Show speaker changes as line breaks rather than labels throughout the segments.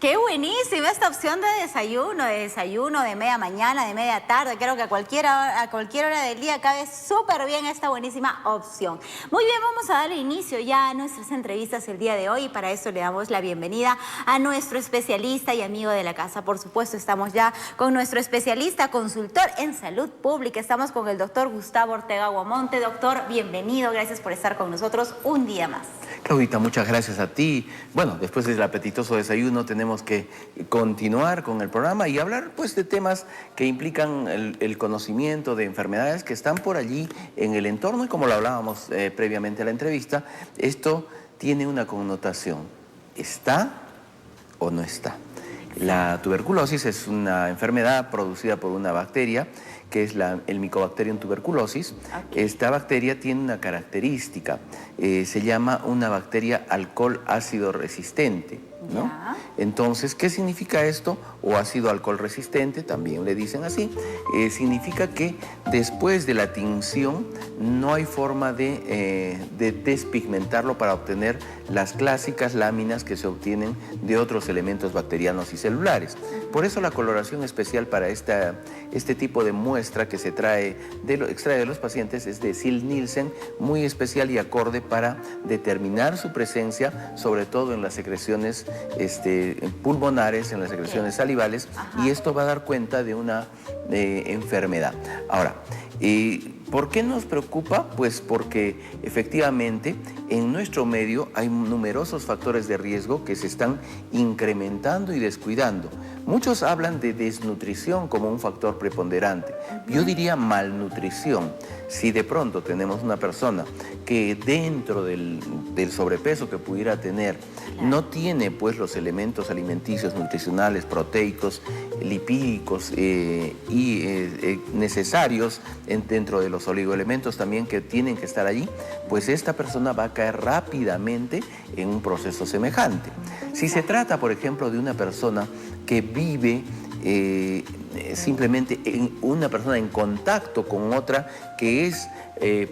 Qué buenísima esta opción de desayuno de media mañana, de media tarde. Creo que a cualquier hora del día cabe súper bien esta buenísima opción. Muy bien, vamos a darle inicio ya a nuestras entrevistas el día de hoy y para eso le damos la bienvenida a nuestro especialista y amigo de la casa. Por supuesto, estamos ya con nuestro especialista, consultor en salud pública. Estamos con el doctor Gustavo Ortega Guamonte. Doctor, bienvenido. Gracias por estar con nosotros un día más.
Claudita, muchas gracias a ti. Bueno, después del apetitoso desayuno tenemos que continuar con el programa y hablar pues de temas que implican el conocimiento de enfermedades que están por allí en el entorno y como lo hablábamos previamente a la entrevista, esto tiene una connotación. ¿Está o no está? La tuberculosis es una enfermedad producida por una bacteria que es el Mycobacterium tuberculosis. Okay. Esta bacteria tiene una característica, se llama una bacteria alcohol ácido resistente, ¿no? Yeah. Entonces, ¿qué significa esto? O ácido alcohol resistente, también le dicen así, significa que después de la tinción no hay forma de despigmentarlo para obtener las clásicas láminas que se obtienen de otros elementos bacterianos y celulares. Por eso la coloración especial para este tipo de muestra que se extrae de los pacientes es de Ziehl-Neelsen, muy especial y acorde para determinar su presencia, sobre todo en las secreciones pulmonares, en las secreciones salivales. Ajá. Y esto va a dar cuenta de una enfermedad. Ahora, ¿por qué nos preocupa? Pues porque efectivamente en nuestro medio hay numerosos factores de riesgo que se están incrementando y descuidando. Muchos hablan de desnutrición como un factor preponderante. Yo diría malnutrición. Si de pronto tenemos una persona que dentro del sobrepeso que pudiera tener no tiene pues los elementos alimenticios, nutricionales, proteicos, lipídicos necesarios dentro de los oligoelementos también que tienen que estar allí, pues esta persona va a caer rápidamente en un proceso semejante. Si se trata, por ejemplo, de una persona que vive simplemente una persona en contacto con otra que es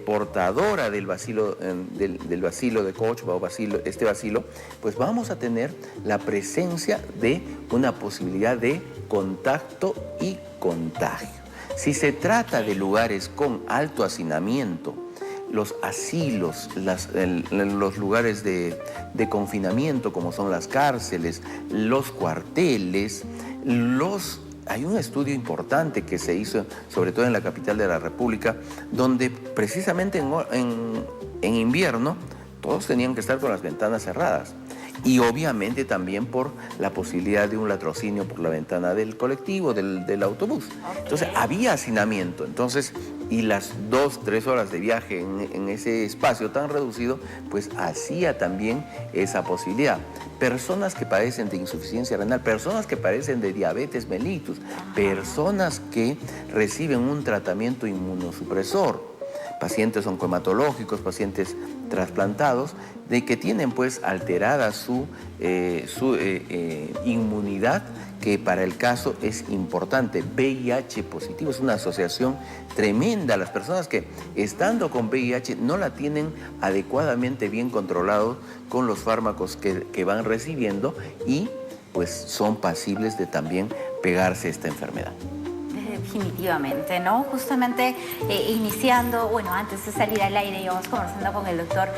portadora del bacilo de Koch o este bacilo, pues vamos a tener la presencia de una posibilidad de contacto y contagio. Si se trata de lugares con alto hacinamiento, los asilos, los lugares de confinamiento como son las cárceles, los cuarteles, hay un estudio importante que se hizo, sobre todo en la capital de la República, donde precisamente en invierno todos tenían que estar con las ventanas cerradas. Y obviamente también por la posibilidad de un latrocinio por la ventana del colectivo, del autobús. Okay. Entonces había hacinamiento. Entonces, y las 2-3 horas de viaje en ese espacio tan reducido, pues hacía también esa posibilidad. Personas que padecen de insuficiencia renal, personas que padecen de diabetes mellitus, personas que reciben un tratamiento inmunosupresor, pacientes oncohematológicos, pacientes trasplantados, de que tienen pues alterada su inmunidad, que para el caso es importante. VIH positivo es una asociación tremenda. Las personas que estando con VIH no la tienen adecuadamente bien controlado con los fármacos que van recibiendo y pues son pasibles de también pegarse esta enfermedad.
Definitivamente, ¿no? Justamente iniciando, bueno, antes de salir al aire íbamos conversando con el doctor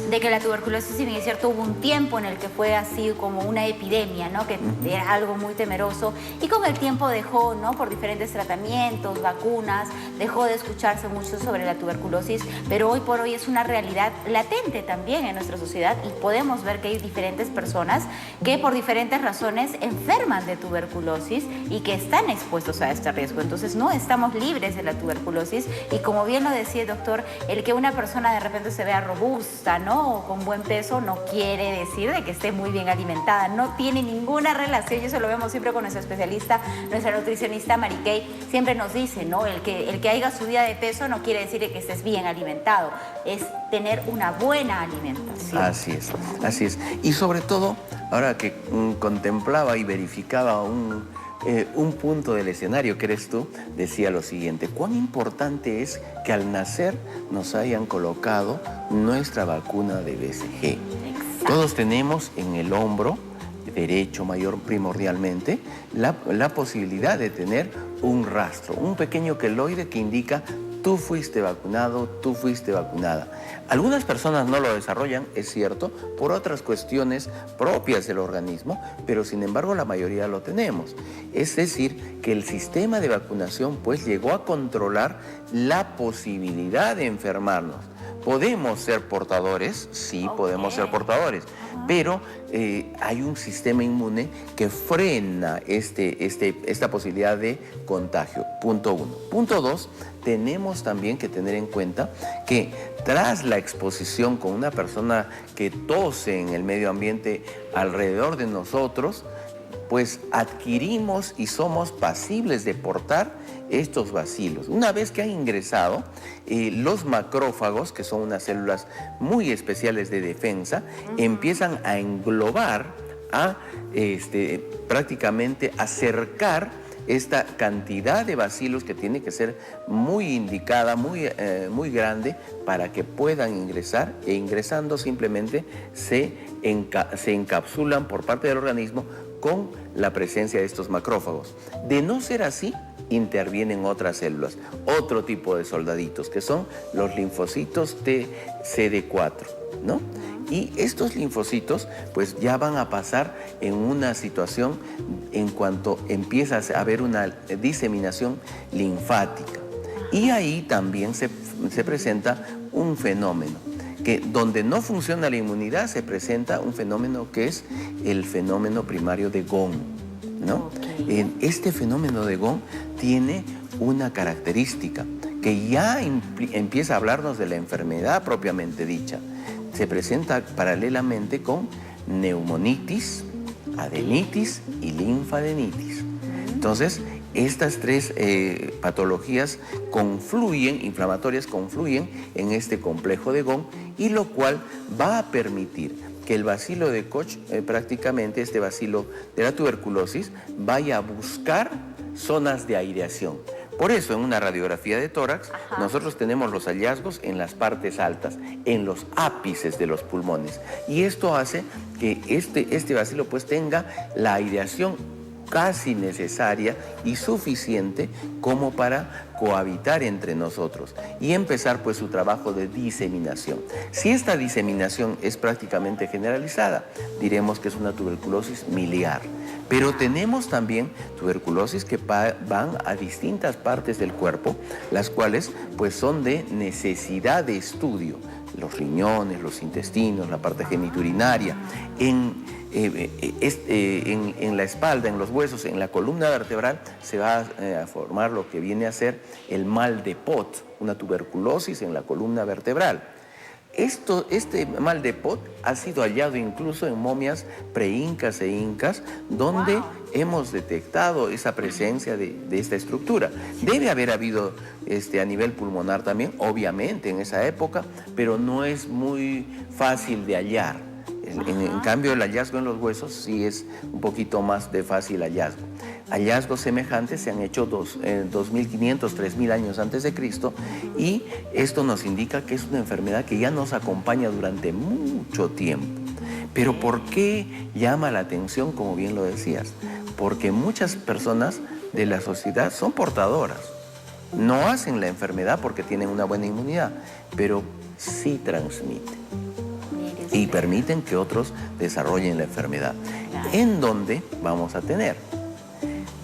de que la tuberculosis, si bien es cierto, hubo un tiempo en el que fue así como una epidemia, ¿no? Que era algo muy temeroso y con el tiempo dejó, ¿no? Por diferentes tratamientos, vacunas, dejó de escucharse mucho sobre la tuberculosis, pero hoy por hoy es una realidad latente también en nuestra sociedad y podemos ver que hay diferentes personas que por diferentes razones enferman de tuberculosis y que están expuestos a este riesgo. Entonces no estamos libres de la tuberculosis y como bien lo decía el doctor, el que una persona de repente se vea robusta, ¿no? O con buen peso no quiere decir de que esté muy bien alimentada, no tiene ninguna relación y eso lo vemos siempre con nuestra especialista, nuestra nutricionista Mary Kay, siempre nos dice, ¿no? El que haya subida de peso no quiere decir que estés bien alimentado, es tener una buena alimentación.
Así es, así es. Y sobre todo, ahora que contemplaba y verificaba un punto del escenario que eres tú, decía lo siguiente: cuán importante es que al nacer nos hayan colocado nuestra vacuna de BCG. Exacto. Todos tenemos en el hombro derecho mayor primordialmente, la posibilidad de tener un rastro, un pequeño queloide que indica tú fuiste vacunado, tú fuiste vacunada. Algunas personas no lo desarrollan, es cierto, por otras cuestiones propias del organismo, pero sin embargo la mayoría lo tenemos. Es decir, que el sistema de vacunación pues llegó a controlar la posibilidad de enfermarnos. ¿Podemos ser portadores? Sí, podemos ser portadores, pero hay un sistema inmune que frena esta posibilidad de contagio, punto 1. Punto 2, tenemos también que tener en cuenta que tras la exposición con una persona que tose en el medio ambiente alrededor de nosotros, pues adquirimos y somos pasibles de portar estos bacilos. Una vez que han ingresado, los macrófagos, que son unas células muy especiales de defensa, empiezan a englobar, prácticamente acercar esta cantidad de bacilos que tiene que ser muy indicada, muy grande para que puedan ingresar, e ingresando simplemente se encapsulan por parte del organismo con la presencia de estos macrófagos. De no ser así, intervienen otras células, otro tipo de soldaditos, que son los linfocitos CD4, ¿no? Y estos linfocitos pues ya van a pasar en una situación en cuanto empieza a haber una diseminación linfática. Y ahí también se presenta un fenómeno, que donde no funciona la inmunidad se presenta un fenómeno que es el fenómeno primario de Gond, ¿no? Este fenómeno de Gond tiene una característica que ya empieza a hablarnos de la enfermedad propiamente dicha. Se presenta paralelamente con neumonitis, adenitis y linfadenitis. Entonces, estas tres patologías inflamatorias confluyen en este complejo de Gond, y lo cual va a permitir que el bacilo de Koch, prácticamente este bacilo de la tuberculosis, vaya a buscar zonas de aireación. Por eso, en una radiografía de tórax, nosotros tenemos los hallazgos en las partes altas, en los ápices de los pulmones. Y esto hace que este bacilo pues tenga la aireación casi necesaria y suficiente como para cohabitar entre nosotros y empezar pues su trabajo de diseminación. Si esta diseminación es prácticamente generalizada, diremos que es una tuberculosis miliar. Pero tenemos también tuberculosis que van a distintas partes del cuerpo, las cuales pues son de necesidad de estudio. Los riñones, los intestinos, la parte genitourinaria, en la espalda, en los huesos, en la columna vertebral, se va a formar lo que viene a ser el mal de Pot, una tuberculosis en la columna vertebral. Este mal de Pot ha sido hallado incluso en momias preincas e incas, donde hemos detectado esa presencia de esta estructura. Debe haber habido a nivel pulmonar también, obviamente, en esa época, pero no es muy fácil de hallar. En cambio, el hallazgo en los huesos sí es un poquito más de fácil hallazgo. Hallazgos semejantes se han hecho 2.500, 3.000 años antes de Cristo, y esto nos indica que es una enfermedad que ya nos acompaña durante mucho tiempo. Pero ¿por qué llama la atención, como bien lo decías? Porque muchas personas de la sociedad son portadoras. No hacen la enfermedad porque tienen una buena inmunidad, pero sí transmiten y permiten que otros desarrollen la enfermedad. En donde vamos a tener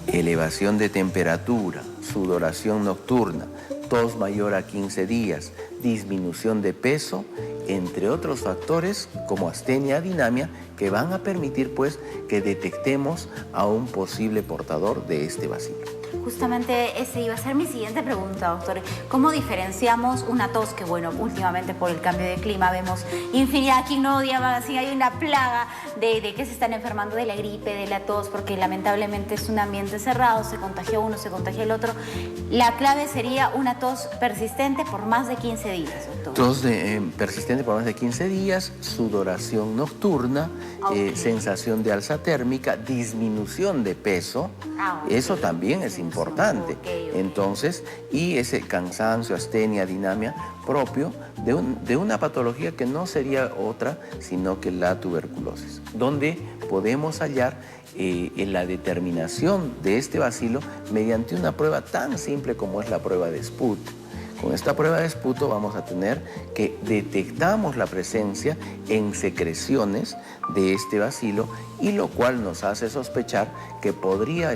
elevación de temperatura, sudoración nocturna, tos mayor a 15 días, disminución de peso, entre otros factores como astenia, dinamia, que van a permitir pues que detectemos a un posible portador de este bacilo.
Justamente ese iba a ser mi siguiente pregunta, doctor. ¿Cómo diferenciamos una tos que, bueno, últimamente por el cambio de clima vemos infinidad, aquí no odiaba, así hay una plaga de que se están enfermando de la gripe, de la tos, porque lamentablemente es un ambiente cerrado, se contagia uno, se contagia el otro? La clave sería una tos persistente por más de 15 días, doctor.
Tos persistente por más de 15 días, sudoración nocturna, sensación de alza térmica, disminución de peso. Eso también es importante.
Ok.
Entonces, y ese cansancio, astenia, dinamia propio de una patología que no sería otra sino que la tuberculosis, donde podemos hallar en la determinación de este bacilo mediante una prueba tan simple como es la prueba de esputo. Con esta prueba de esputo vamos a tener que detectamos la presencia en secreciones de este bacilo, y lo cual nos hace sospechar que podría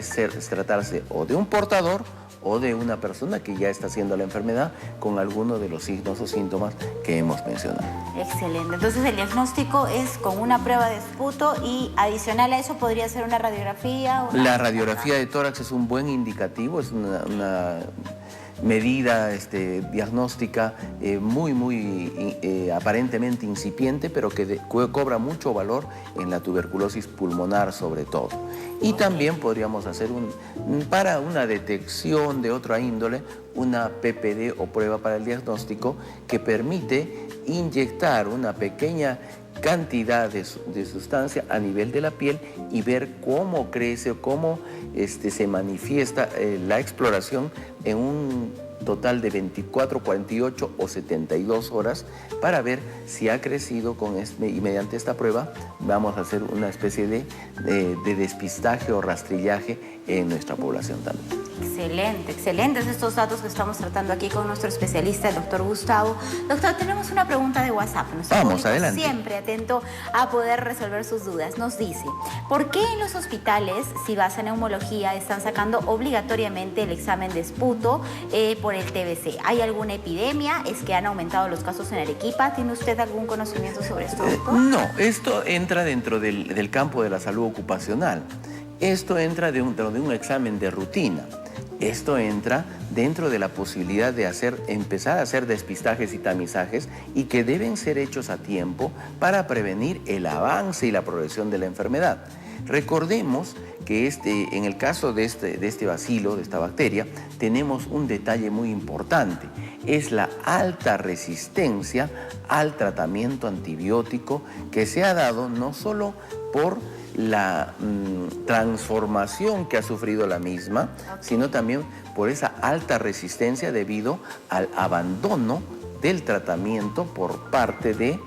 tratarse o de un portador o de una persona que ya está haciendo la enfermedad con alguno de los signos o síntomas que hemos mencionado.
Excelente. Entonces el diagnóstico es con una prueba de esputo y adicional a eso podría ser una radiografía.
La radiografía de tórax es un buen indicativo, es una medida diagnóstica muy aparentemente incipiente, pero que cobra mucho valor en la tuberculosis pulmonar sobre todo. Y también podríamos hacer para una detección de otra índole, una PPD o prueba para el diagnóstico que permite inyectar una pequeña cantidad de sustancia a nivel de la piel y ver cómo crece o cómo se manifiesta la exploración en un total de 24, 48 o 72 horas para ver si ha crecido y mediante esta prueba vamos a hacer una especie de despistaje o rastrillaje en nuestra población también.
Excelente, excelentes estos datos que estamos tratando aquí con nuestro especialista, el doctor Gustavo. Doctor, tenemos una pregunta de WhatsApp.
Vamos, adelante.
Siempre atento a poder resolver sus dudas. Nos dice, ¿por qué en los hospitales, si vas a neumología, están sacando obligatoriamente el examen de esputo por el TBC? ¿Hay alguna epidemia? ¿Es que han aumentado los casos en Arequipa? ¿Tiene usted algún conocimiento sobre esto, doctor?
No, esto entra dentro del campo de la salud ocupacional. Esto entra dentro de un examen de rutina. Esto entra dentro de la posibilidad de empezar a hacer despistajes y tamizajes, y que deben ser hechos a tiempo para prevenir el avance y la progresión de la enfermedad. Recordemos que en el caso de este bacilo, de esta bacteria, tenemos un detalle muy importante. Es la alta resistencia al tratamiento antibiótico que se ha dado no solo por la transformación que ha sufrido la misma, sino también por esa alta resistencia debido al abandono del tratamiento por parte de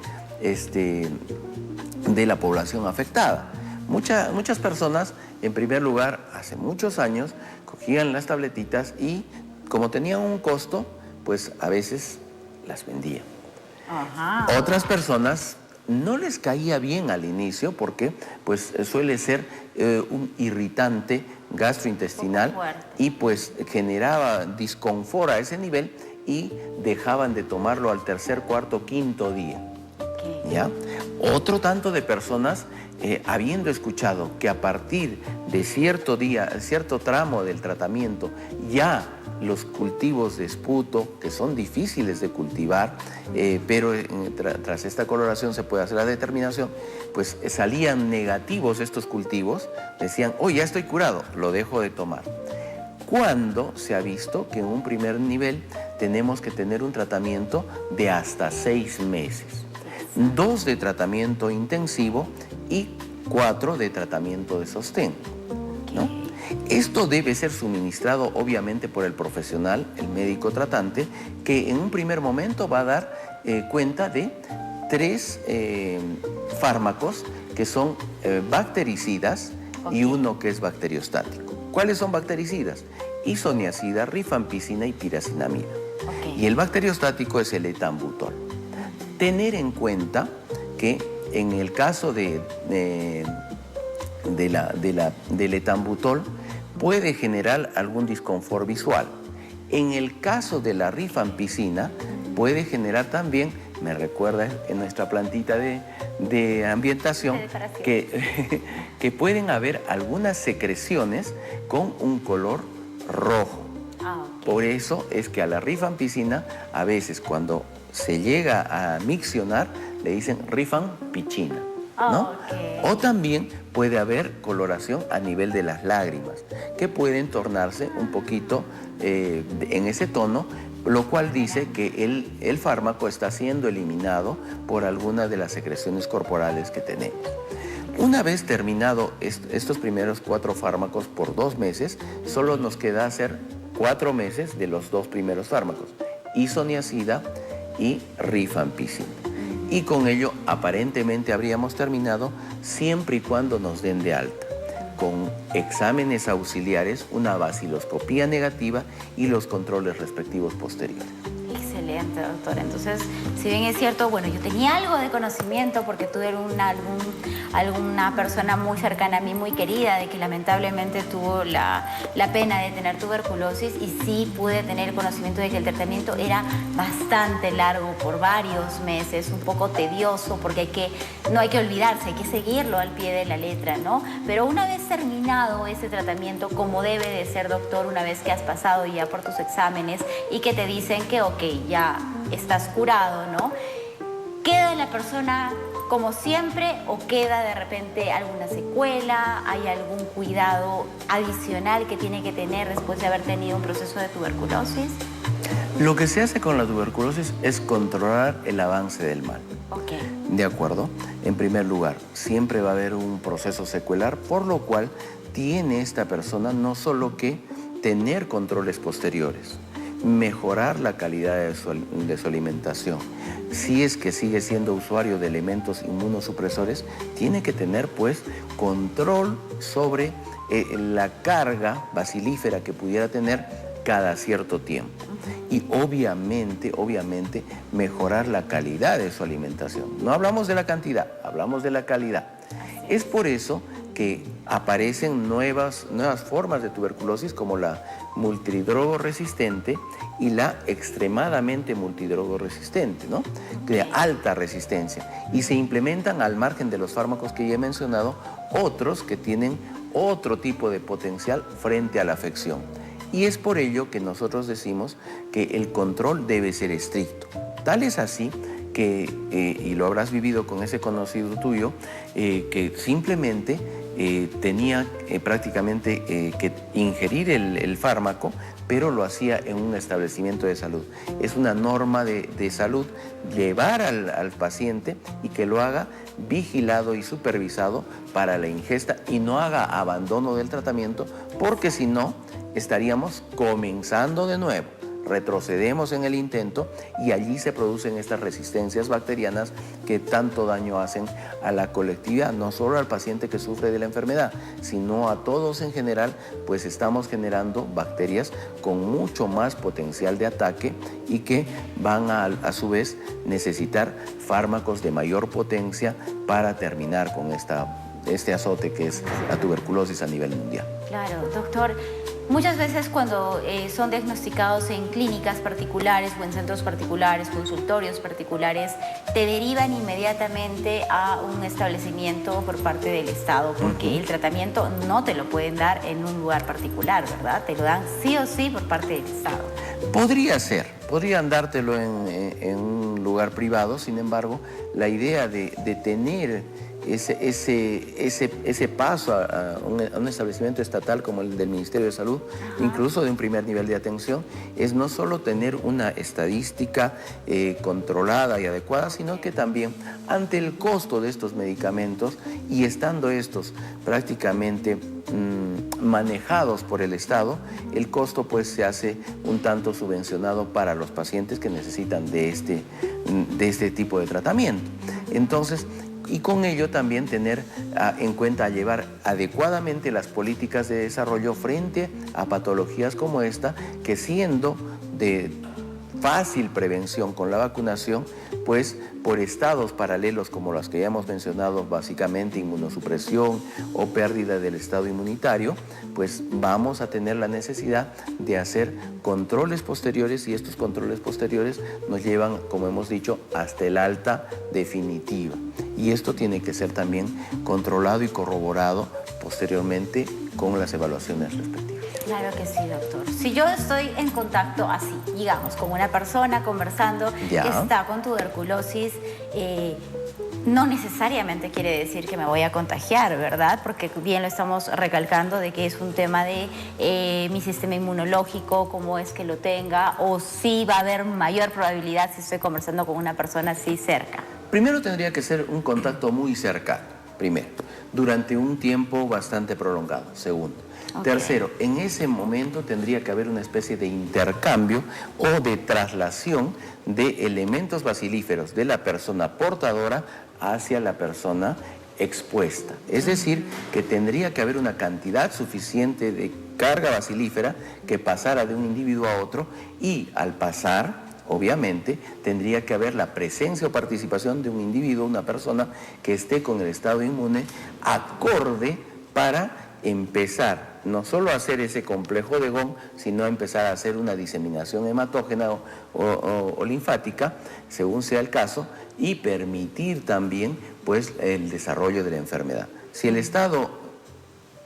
la población afectada. Muchas personas, en primer lugar, hace muchos años, cogían las tabletitas y, como tenían un costo, pues a veces las vendían.
Ajá.
Otras personas no les caía bien al inicio porque pues suele ser un irritante gastrointestinal y pues generaba disconfort a ese nivel y dejaban de tomarlo al tercer, cuarto, quinto día. ¿Ya? Otro tanto de personas, habiendo escuchado que a partir de cierto día, cierto tramo del tratamiento, ya los cultivos de esputo, que son difíciles de cultivar, pero tras esta coloración se puede hacer la determinación, pues salían negativos estos cultivos, decían, oh, ya estoy curado, lo dejo de tomar. Cuando se ha visto que en un primer nivel tenemos que tener un tratamiento de hasta 6 meses. 2 de tratamiento intensivo y 4 de tratamiento de sostén, ¿no? Esto debe ser suministrado obviamente por el profesional, el médico tratante, que en un primer momento va a dar cuenta de 3 fármacos que son bactericidas y uno que es bacteriostático. ¿Cuáles son bactericidas? Isoniazida, rifampicina y piracinamida. Y el bacteriostático es el etambutol. Tener en cuenta que en el caso del etambutol puede generar algún disconfort visual. En el caso de la rifampicina puede generar también, me recuerda en nuestra plantita de ambientación, que pueden haber algunas secreciones con un color rojo. Por eso es que a la rifampicina a veces cuando se llega a miccionar le dicen rifampicina, ¿no? O también puede haber coloración a nivel de las lágrimas, que pueden tornarse un poquito en ese tono, lo cual dice que el fármaco está siendo eliminado por alguna de las secreciones corporales que tenemos. Una vez terminado estos primeros 4 fármacos por 2 meses, solo nos queda hacer 4 meses de los 2 primeros fármacos, isoniazida y rifampicina. Y con ello aparentemente habríamos terminado siempre y cuando nos den de alta, con exámenes auxiliares, una baciloscopía negativa y los controles respectivos posteriores.
Excelente, doctor. Entonces, si bien es cierto, bueno, yo tenía algo de conocimiento porque tuve alguna persona muy cercana a mí, muy querida, de que lamentablemente tuvo la pena de tener tuberculosis, y sí pude tener el conocimiento de que el tratamiento era bastante largo, por varios meses, un poco tedioso, porque no hay que olvidarse, hay que seguirlo al pie de la letra, ¿no? Pero una vez terminado ese tratamiento, como debe de ser, doctor, una vez que has pasado ya por tus exámenes y que te dicen que, ok, ya estás curado, ¿no? ¿Queda la persona como siempre o queda de repente alguna secuela? ¿Hay algún cuidado adicional que tiene que tener después de haber tenido un proceso de tuberculosis?
Lo que se hace con la tuberculosis es controlar el avance del mal.
Ok.
¿De acuerdo? En primer lugar, siempre va a haber un proceso secuelar, por lo cual tiene esta persona no solo que tener controles posteriores, mejorar la calidad de su alimentación. Si es que sigue siendo usuario de elementos inmunosupresores, tiene que tener pues control sobre la carga bacilífera que pudiera tener cada cierto tiempo. Y obviamente mejorar la calidad de su alimentación. No hablamos de la cantidad, hablamos de la calidad. Es por eso que aparecen nuevas formas de tuberculosis, como la multidrogoresistente y la extremadamente multidrogoresistente, ¿no? De alta resistencia. Y se implementan, al margen de los fármacos que ya he mencionado, otros que tienen otro tipo de potencial frente a la afección. Y es por ello que nosotros decimos que el control debe ser estricto. Tal es así que, y lo habrás vivido con ese conocido tuyo, que simplemente tenía prácticamente que ingerir el fármaco, pero lo hacía en un establecimiento de salud. Es una norma de salud llevar al paciente y que lo haga vigilado y supervisado para la ingesta y no haga abandono del tratamiento, porque si no, estaríamos comenzando de nuevo. Retrocedemos en el intento y allí se producen estas resistencias bacterianas que tanto daño hacen a la colectividad, no solo al paciente que sufre de la enfermedad, sino a todos en general, pues estamos generando bacterias con mucho más potencial de ataque y que van a su vez necesitar fármacos de mayor potencia para terminar con este azote que es la tuberculosis a nivel mundial.
Claro, doctor. Muchas veces cuando son diagnosticados en clínicas particulares o en centros particulares, consultorios particulares, te derivan inmediatamente a un establecimiento por parte del Estado, porque el tratamiento no te lo pueden dar en un lugar particular, ¿verdad? Te lo dan sí o sí por parte del Estado.
Podría ser, podrían dártelo en un lugar privado, sin embargo, la idea de tener ese paso a un establecimiento estatal como el del Ministerio de Salud, incluso de un primer nivel de atención, es no solo tener una estadística controlada y adecuada, sino que también ante el costo de estos medicamentos y estando estos prácticamente manejados por el Estado, el costo pues se hace un tanto subvencionado para los pacientes que necesitan de este tipo de tratamiento. Entonces, y con ello también tener en cuenta llevar adecuadamente las políticas de desarrollo frente a patologías como esta, que siendo de fácil prevención con la vacunación, pues por estados paralelos como los que ya hemos mencionado, básicamente inmunosupresión o pérdida del estado inmunitario, pues vamos a tener la necesidad de hacer controles posteriores, y estos controles posteriores nos llevan, como hemos dicho, hasta el alta definitiva. Y esto tiene que ser también controlado y corroborado posteriormente con las evaluaciones respectivas.
Claro que sí, doctor. Si yo estoy en contacto así, digamos, con una persona conversando que está con tuberculosis, no necesariamente quiere decir que me voy a contagiar, ¿verdad? Porque bien lo estamos recalcando de que es un tema de mi sistema inmunológico, cómo es que lo tenga, o si va a haber mayor probabilidad si estoy conversando con una persona así cerca.
Primero tendría que ser un contacto muy cercano. primero. Durante un tiempo bastante prolongado, segundo. Tercero, en ese momento tendría que haber una especie de intercambio o de traslación de elementos basilíferos de la persona portadora hacia la persona expuesta. Es decir, que tendría que haber una cantidad suficiente de carga basilífera que pasara de un individuo a otro y al pasar, obviamente, tendría que haber la presencia o participación de un individuo, una persona que esté con el estado inmune acorde para empezar no solo a hacer ese complejo de Gón, sino a empezar a hacer una diseminación hematógena o linfática, según sea el caso, y permitir también pues el desarrollo de la enfermedad. Si el estado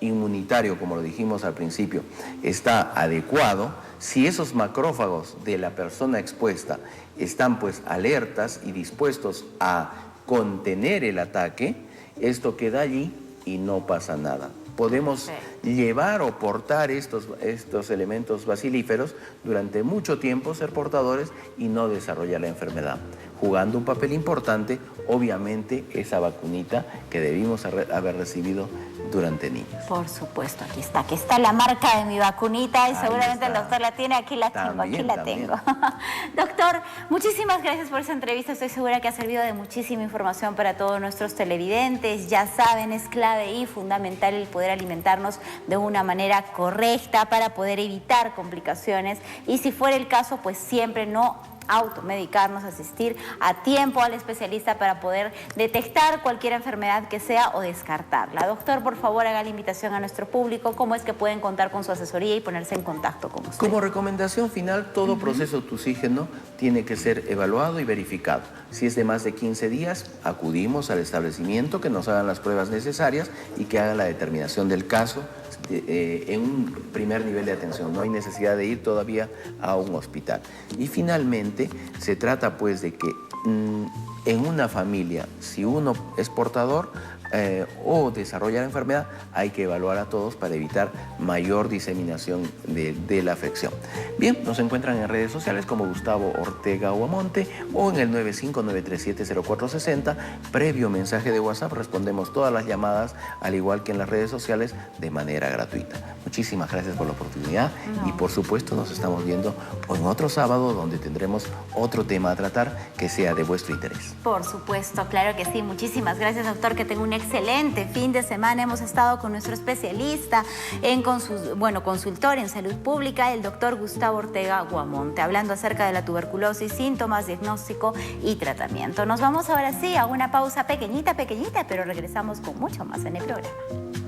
inmunitario, como lo dijimos al principio, está adecuado, si esos macrófagos de la persona expuesta están pues alertas y dispuestos a contener el ataque, esto queda allí y no pasa nada. Podemos llevar o portar estos elementos basilíferos durante mucho tiempo, ser portadores y no desarrollar la enfermedad. Jugando un papel importante, obviamente, esa vacunita que debimos haber recibido durante niños.
Por supuesto, aquí está la marca de mi vacunita y ahí seguramente está. El doctor la tiene, aquí la tengo. Doctor, muchísimas gracias por esa entrevista, estoy segura que ha servido de muchísima información para todos nuestros televidentes. Ya saben, es clave y fundamental el poder alimentarnos de una manera correcta para poder evitar complicaciones y si fuera el caso, pues siempre no automedicarnos, asistir a tiempo al especialista para poder detectar cualquier enfermedad que sea o descartarla. Doctor, por favor, haga la invitación a nuestro público, cómo es que pueden contar con su asesoría y ponerse en contacto con usted.
Como recomendación final, todo proceso tussígeno tiene que ser evaluado y verificado. Si es de más de 15 días, acudimos al establecimiento que nos hagan las pruebas necesarias y que hagan la determinación del caso en un primer nivel de atención. No hay necesidad de ir todavía a un hospital. Y finalmente, se trata pues de que en una familia, si uno es portador o desarrolla la enfermedad, hay que evaluar a todos para evitar mayor diseminación de la afección. Bien, nos encuentran en redes sociales como Gustavo Ortega Guamonte o en el 959370460. Previo mensaje de WhatsApp, respondemos todas las llamadas, al igual que en las redes sociales, de manera gratuita. Muchísimas gracias por la oportunidad y por supuesto nos estamos viendo en otro sábado donde tendremos otro tema a tratar que sea de vuestro interés.
Por supuesto, claro que sí. Muchísimas gracias, doctor, que tenga un excelente fin de semana. Hemos estado con nuestro especialista en consultor en salud pública, el doctor Gustavo Ortega Guamonte, hablando acerca de la tuberculosis, síntomas, diagnóstico y tratamiento. Nos vamos ahora sí a una pausa pequeñita, pero regresamos con mucho más en el programa.